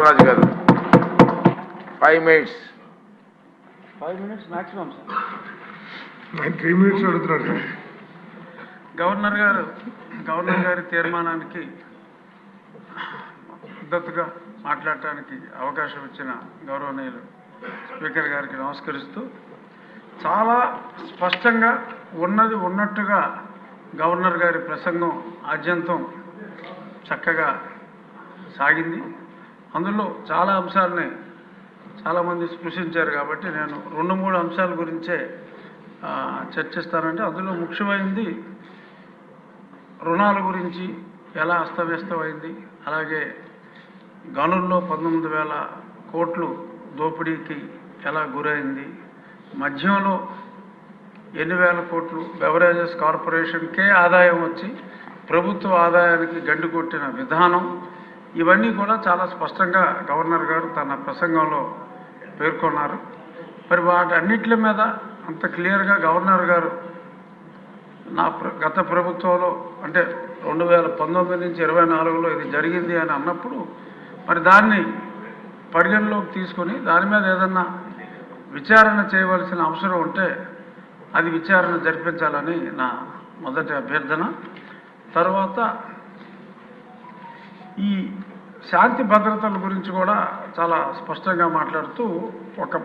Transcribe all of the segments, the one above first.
రాజు గారు 5 minutes. 5 minutes maximum, sir. నేను 3 minutes అడుగుతున్నాను సార్. గవర్నర్ గారి తీర్మానానికి మద్దతుగా మాట్లాడటానికి అవకాశం ఇచ్చిన గౌరవనీయులు స్పీకర్ గారికి నమస్కరిస్తూ, చాలా స్పష్టంగా ఉన్నది ఉన్నట్టుగా గవర్నర్ గారి ప్రసంగం ఆద్యంతం చక్కగా సాగింది. అందులో చాలా అంశాలని చాలామంది స్పృశించారు కాబట్టి నేను 2-3 అంశాల గురించే చర్చిస్తానంటే, అందులో ముఖ్యమైనది రుణాల గురించి ఎలా అస్తవ్యస్తమైంది, అలాగే గనుల్లో 19,000 కోట్లు దోపిడీకి ఎలా గురైంది, మద్యంలో ఎన్ని వేల కోట్లు బెవరేజెస్ కార్పొరేషన్కే ఆదాయం వచ్చి ప్రభుత్వ ఆదాయానికి గండి కొట్టిన విధానం, ఇవన్నీ కూడా చాలా స్పష్టంగా గవర్నర్ గారు తన ప్రసంగంలో పేర్కొన్నారు. మరి వాటన్నిటి మీద అంత క్లియర్గా గవర్నర్ గారు గత ప్రభుత్వంలో అంటే 2019 నుంచి 24లో ఇది జరిగింది అని అన్నప్పుడు, మరి దాన్ని పరిగణలోకి తీసుకొని దాని మీద ఏదన్నా విచారణ చేయవలసిన అవసరం ఉంటే అది విచారణ జరిపించాలని నా మొదటి అభ్యర్థన. తర్వాత ఈ శాంతి భద్రతల గురించి కూడా చాలా స్పష్టంగా మాట్లాడుతూ, ఒక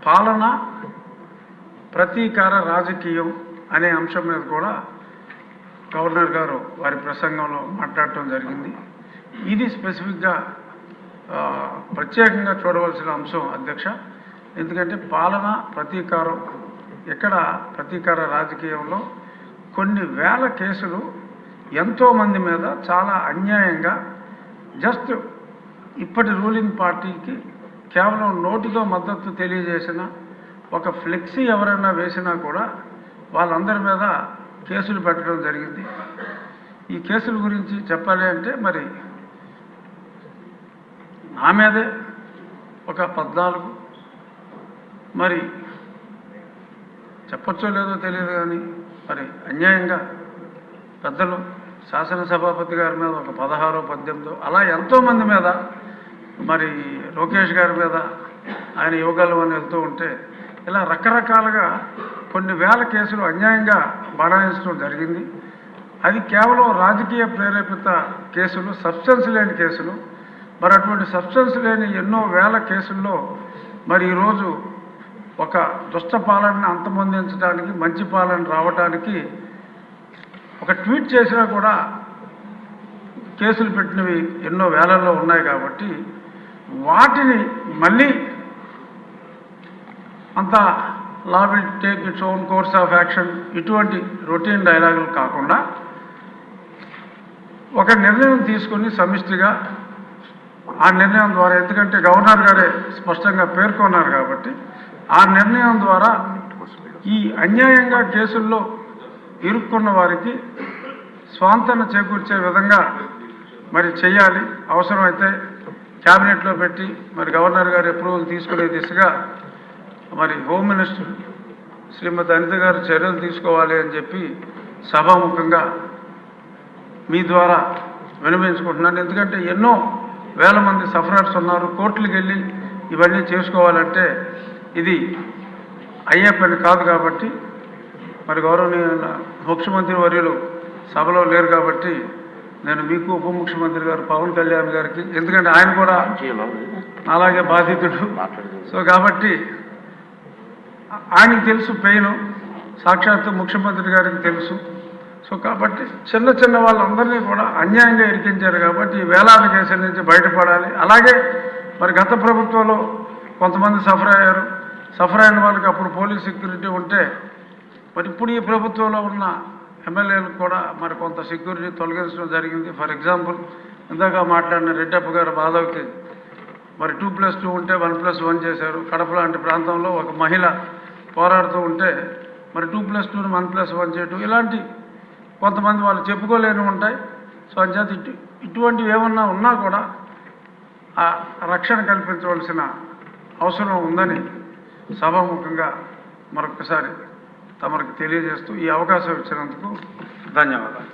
పాలన ప్రతీకార రాజకీయం అనే అంశం మీద కూడా గవర్నర్ గారు వారి ప్రసంగంలో మాట్లాడటం జరిగింది. ఇది స్పెసిఫిక్గా ప్రత్యేకంగా చూడవలసిన అంశం అధ్యక్ష. ఎందుకంటే పాలన ప్రతీకారం, ఇక్కడ ప్రతీకార రాజకీయంలో కొన్ని వేల కేసులు ఎంతోమంది మీద చాలా అన్యాయంగా జస్ట్ ఇప్పటి రూలింగ్ పార్టీకి కేవలం నోటితో మద్దతు తెలియజేసిన ఒక ఫ్లెక్సీ ఎవరైనా వేసినా కూడా వాళ్ళందరి మీద కేసులు పెట్టడం జరిగింది. ఈ కేసుల గురించి చెప్పాలి అంటే, మరి నా మీదే ఒక 14, మరి చెప్పచ్చో లేదో తెలియదు కానీ మరి అన్యాయంగా పెద్దలు శాసనసభాపతి గారి మీద ఒక 16, 18 అలా ఎంతోమంది మీద, మరి లోకేష్ గారి మీద ఆయన యోగాలు అని వెళ్తూ ఉంటే ఇలా రకరకాలుగా కొన్ని వేల కేసులు అన్యాయంగా బడాయించడం జరిగింది. అది కేవలం రాజకీయ ప్రేరేపిత కేసులు, సబ్స్టెన్స్ లేని కేసులు. మరి అటువంటి సబ్స్టెన్స్ లేని ఎన్నో వేల కేసుల్లో మరి ఈరోజు ఒక దుష్ట పాలనని అంతమొందించడానికి, మంచి పాలన రావడానికి ఒక ట్వీట్ చేసినా కూడా కేసులు పెట్టినవి ఎన్నో వేలల్లో ఉన్నాయి. కాబట్టి వాటిని మళ్ళీ అంత law will take its own course of action, ఇటువంటి రొటీన్ డైలాగులు కాకుండా ఒక నిర్ణయం తీసుకుని సమిష్టిగా ఆ నిర్ణయం ద్వారా, ఎందుకంటే గవర్నర్ గారే స్పష్టంగా పేర్కొన్నారు కాబట్టి ఆ నిర్ణయం ద్వారా ఈ అన్యాయంగా కేసుల్లో ఇరుక్కున్న వారికి స్వాంతన చేకూర్చే విధంగా మరి చేయాలి. అవసరమైతే క్యాబినెట్లో పెట్టి మరి గవర్నర్ గారు అప్రూవల్ తీసుకునే దిశగా మరి హోమ్ మినిస్టర్ శ్రీమతి అనిత గారు చర్యలు తీసుకోవాలి అని చెప్పి సభాముఖంగా మీ ద్వారా విన్నవించుకుంటున్నాను. ఎందుకంటే ఎన్నో వేల మంది సఫరర్స్ ఉన్నారు. కోర్టులకు వెళ్ళి ఇవన్నీ చేసుకోవాలంటే ఇది అయ్యే పని కాదు. కాబట్టి మరి గౌరవనీయ ముఖ్యమంత్రి వర్యులు సభలో లేరు కాబట్టి నేను మీకు, ఉప ముఖ్యమంత్రి గారు పవన్ కళ్యాణ్ గారికి, ఎందుకంటే ఆయన కూడా అలాగే బాధితుడు, సో కాబట్టి ఆయనకి తెలుసు పెయిన్, సాక్షాత్తు ముఖ్యమంత్రి గారికి తెలుసు. సో కాబట్టి చిన్న చిన్న వాళ్ళందరినీ కూడా అన్యాయంగా ఇరికించారు. కాబట్టి వేలాది కేసుల నుంచి బయటపడాలి. అలాగే మరి గత ప్రభుత్వంలో కొంతమంది సఫర్ అయిన వాళ్ళకి అప్పుడు పోలీస్ సెక్యూరిటీ ఉంటే, మరి ఇప్పుడు ఈ ప్రభుత్వంలో ఉన్న ఎమ్మెల్యేలకు కూడా మరి కొంత సెక్యూరిటీ తొలగించడం జరిగింది. ఫర్ ఎగ్జాంపుల్ ఇందాక మాట్లాడిన రెడ్డప్ప గారు మాధవ్కి మరి 2+2 ఉంటే 1+1 చేశారు. కడప లాంటి ప్రాంతంలో ఒక మహిళ పోరాడుతూ ఉంటే మరి 2+2ని 1+1 చేయటం, ఇలాంటి కొంతమంది వాళ్ళు చెప్పుకోలేని ఉంటాయి. సో అంచేత ఇటువంటివి ఏమన్నా ఉన్నా కూడా ఆ రక్షణ కల్పించవలసిన అవసరం ఉందని సభాముఖంగా మరొకసారి తమరికి తెలియజేస్తూ ఈ అవకాశం ఇచ్చినందుకు ధన్యవాదాలు.